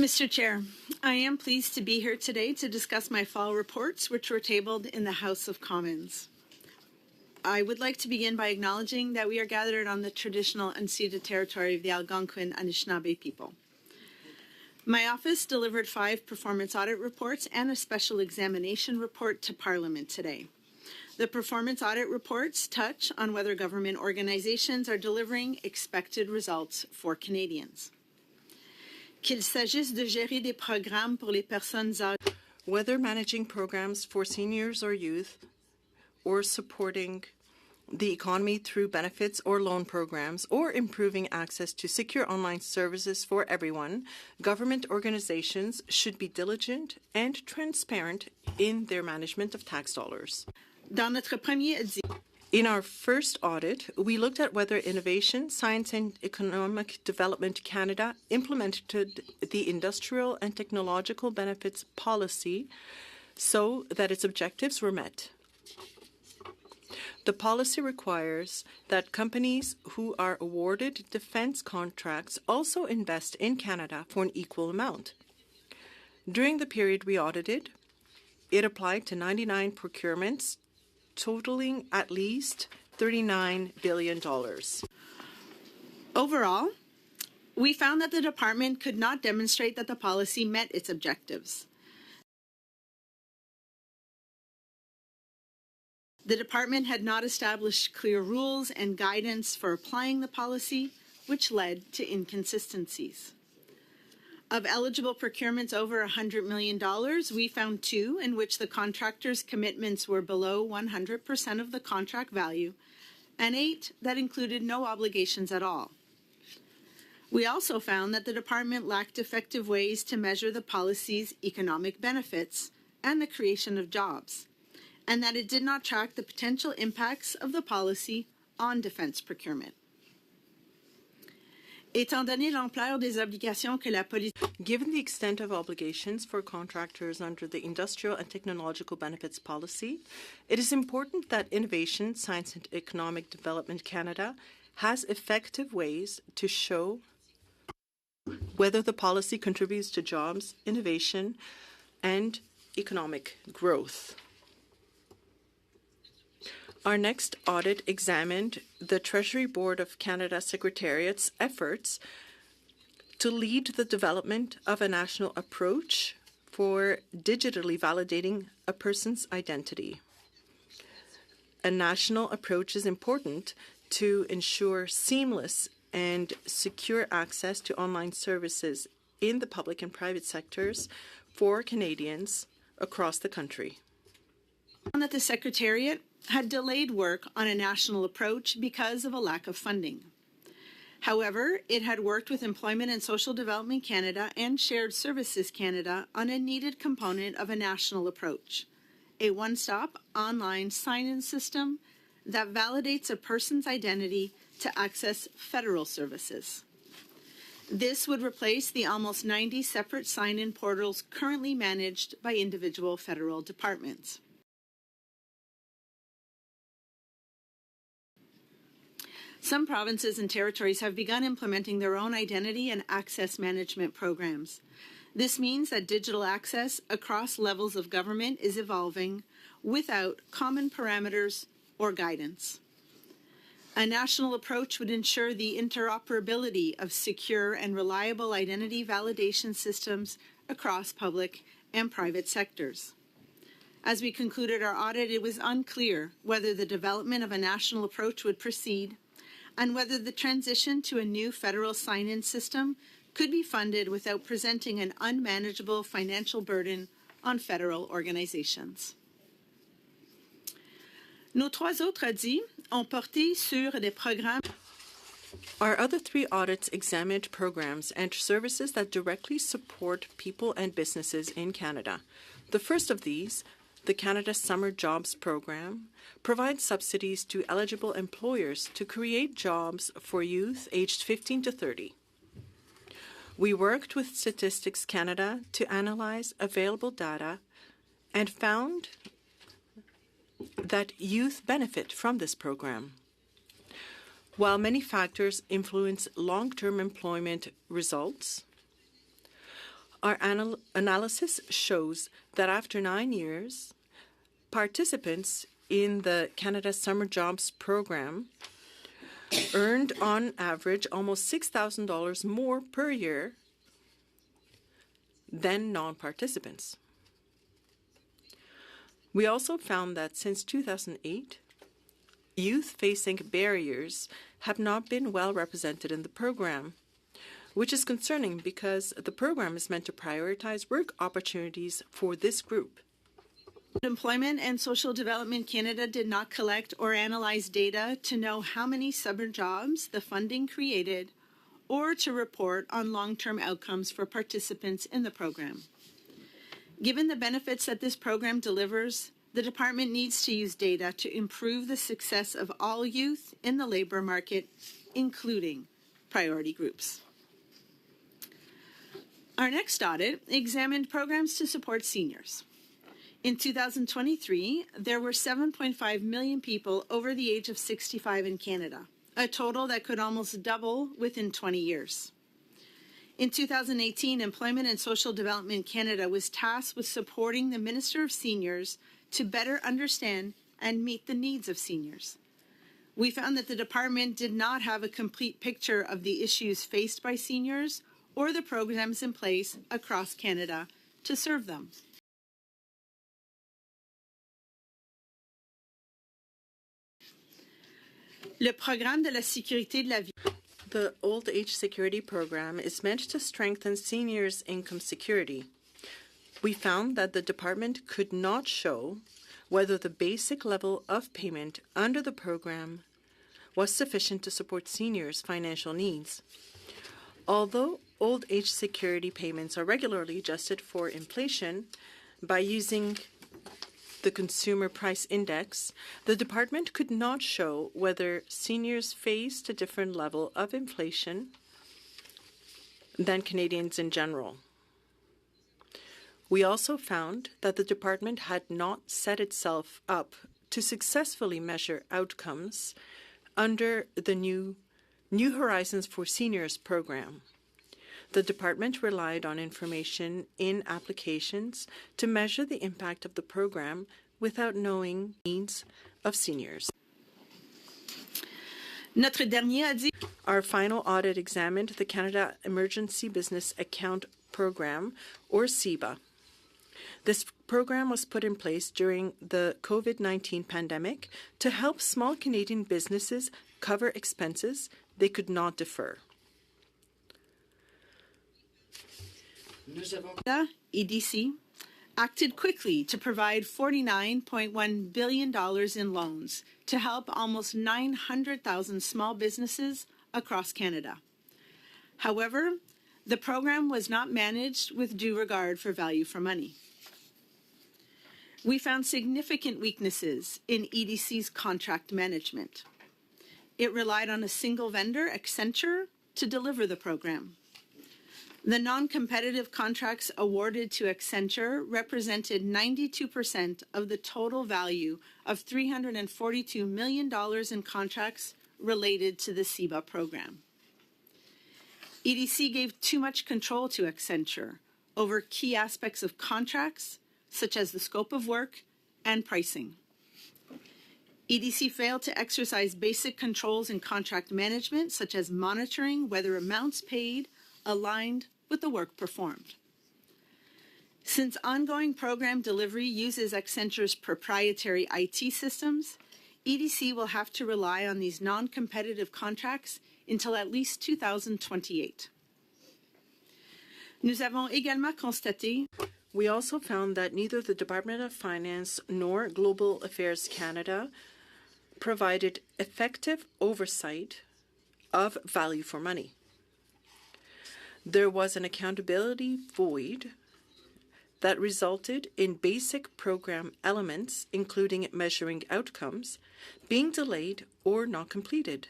Mr. Chair, I am pleased to be here today to discuss my fall reports, which were tabled in the House of Commons. I would like to begin by acknowledging that we are gathered on the traditional unceded territory of the Algonquin Anishinaabe people. My office delivered 5 performance audit reports and a special examination report to Parliament today. The performance audit reports touch on whether government organizations are delivering expected results for Canadians. Qu'il s'agisse de gérer des programmes pour les personnes âgées, whether managing programs for seniors or youth, or supporting the economy through benefits or loan programs, or improving access to secure online services for everyone, government organizations should be diligent and transparent in their management of tax dollars. Dans notre premier audit, in our first audit, we looked at whether Innovation, Science and Economic Development Canada implemented the Industrial and Technological Benefits Policy so that its objectives were met. The policy requires that companies who are awarded defense contracts also invest in Canada for an equal amount. During the period we audited, it applied to 99 procurements, totaling at least $39 billion. Overall, we found that the department could not demonstrate that the policy met its objectives. The department had not established clear rules and guidance for applying the policy, which led to inconsistencies. Of eligible procurements over $100 million, we found 2 in which the contractor's commitments were below 100% of the contract value, and 8 that included no obligations at all. We also found that the department lacked effective ways to measure the policy's economic benefits and the creation of jobs, and that it did not track the potential impacts of the policy on defense procurement. Étant donné l'ampleur des obligations que la politique... Given the extent of obligations for contractors under the Industrial and Technological Benefits Policy, it is important that Innovation, Science and Economic Development Canada has effective ways to show whether the policy contributes to jobs, innovation, and economic growth. Our next audit examined the Treasury Board of Canada Secretariat's efforts to lead the development of a national approach for digitally validating a person's identity. A national approach is important to ensure seamless and secure access to online services in the public and private sectors for Canadians across the country. That the Secretariat had delayed work on a national approach because of a lack of funding. However, it had worked with Employment and Social Development Canada and Shared Services Canada on a needed component of a national approach, a one-stop online sign-in system that validates a person's identity to access federal services. This would replace the almost 90 separate sign-in portals currently managed by individual federal departments. Some provinces and territories have begun implementing their own identity and access management programs. This means that digital access across levels of government is evolving without common parameters or guidance. A national approach would ensure the interoperability of secure and reliable identity validation systems across public and private sectors. As we concluded our audit, it was unclear whether the development of a national approach would proceed and whether the transition to a new federal sign-in system could be funded without presenting an unmanageable financial burden on federal organizations. Nos 3 autres audits ont porté sur des programmes. Our other 3 audits examined programs and services that directly support people and businesses in Canada. The first of these, the Canada Summer Jobs Program, provides subsidies to eligible employers to create jobs for youth aged 15 to 30. We worked with Statistics Canada to analyze available data and found that youth benefit from this program. While many factors influence long-term employment results, Our analysis shows that after 9 years, participants in the Canada Summer Jobs Program earned on average almost $6,000 more per year than non-participants. We also found that since 2008, youth facing barriers have not been well represented in the program, which is concerning because the program is meant to prioritize work opportunities for this group. Employment and Social Development Canada did not collect or analyze data to know how many summer jobs the funding created or to report on long-term outcomes for participants in the program. Given the benefits that this program delivers, the department needs to use data to improve the success of all youth in the labor market, including priority groups. Our next audit examined programs to support seniors. In 2023, there were 7.5 million people over the age of 65 in Canada, a total that could almost double within 20 years. In 2018, Employment and Social Development Canada was tasked with supporting the Minister of Seniors to better understand and meet the needs of seniors. We found that the department did not have a complete picture of the issues faced by seniors or the programs in place across Canada to serve them. Le programme de la sécurité de la vie. The Old Age Security Program is meant to strengthen seniors' income security. We found that the department could not show whether the basic level of payment under the program was sufficient to support seniors' financial needs. Although old age security payments are regularly adjusted for inflation by using the Consumer Price Index, the department could not show whether seniors faced a different level of inflation than Canadians in general. We also found that the department had not set itself up to successfully measure outcomes under the New Horizons for Seniors program. The department relied on information in applications to measure the impact of the program without knowing the needs of seniors. Notre dernier audit. Our final audit examined the Canada Emergency Business Account Program, or CEBA. This program was put in place during the COVID-19 pandemic to help small Canadian businesses cover expenses they could not defer. EDC acted quickly to provide $49.1 billion in loans to help almost 900,000 small businesses across Canada. However, the program was not managed with due regard for value for money. We found significant weaknesses in EDC's contract management. It relied on a single vendor, Accenture, to deliver the program. The non-competitive contracts awarded to Accenture represented 92% of the total value of $342 million in contracts related to the CEBA program. EDC gave too much control to Accenture over key aspects of contracts, such as the scope of work and pricing. EDC failed to exercise basic controls in contract management, such as monitoring whether amounts paid aligned with the work performed. Since ongoing program delivery uses Accenture's proprietary IT systems, EDC will have to rely on these non-competitive contracts until at least 2028. Nous avons également constaté. We also found that neither the Department of Finance nor Global Affairs Canada provided effective oversight of value for money. There was an accountability void that resulted in basic program elements, including measuring outcomes, being delayed or not completed.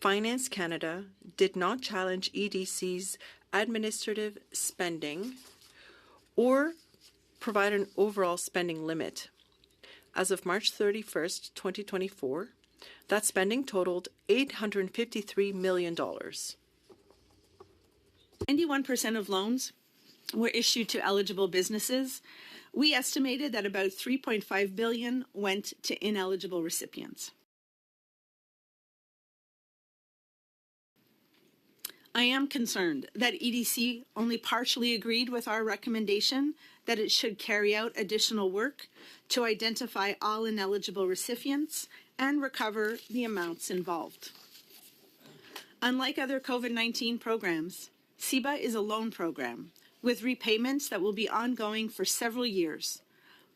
Finance Canada did not challenge EDC's administrative spending or provide an overall spending limit. As of March 31st, 2024, that spending totaled $853 million. 91% of loans were issued to eligible businesses. We estimated that about $3.5 billion went to ineligible recipients. I am concerned that EDC only partially agreed with our recommendation that it should carry out additional work to identify all ineligible recipients and recover the amounts involved. Unlike other COVID-19 programs, CEBA is a loan program with repayments that will be ongoing for several years,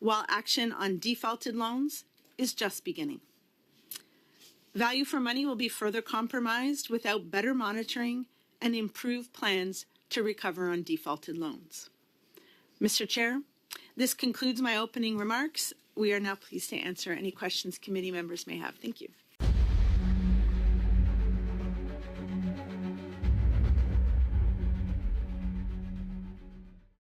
while action on defaulted loans is just beginning. Value for money will be further compromised without better monitoring and improved plans to recover on defaulted loans. Mr. Chair, this concludes my opening remarks. We are now pleased to answer any questions committee members may have. Thank you.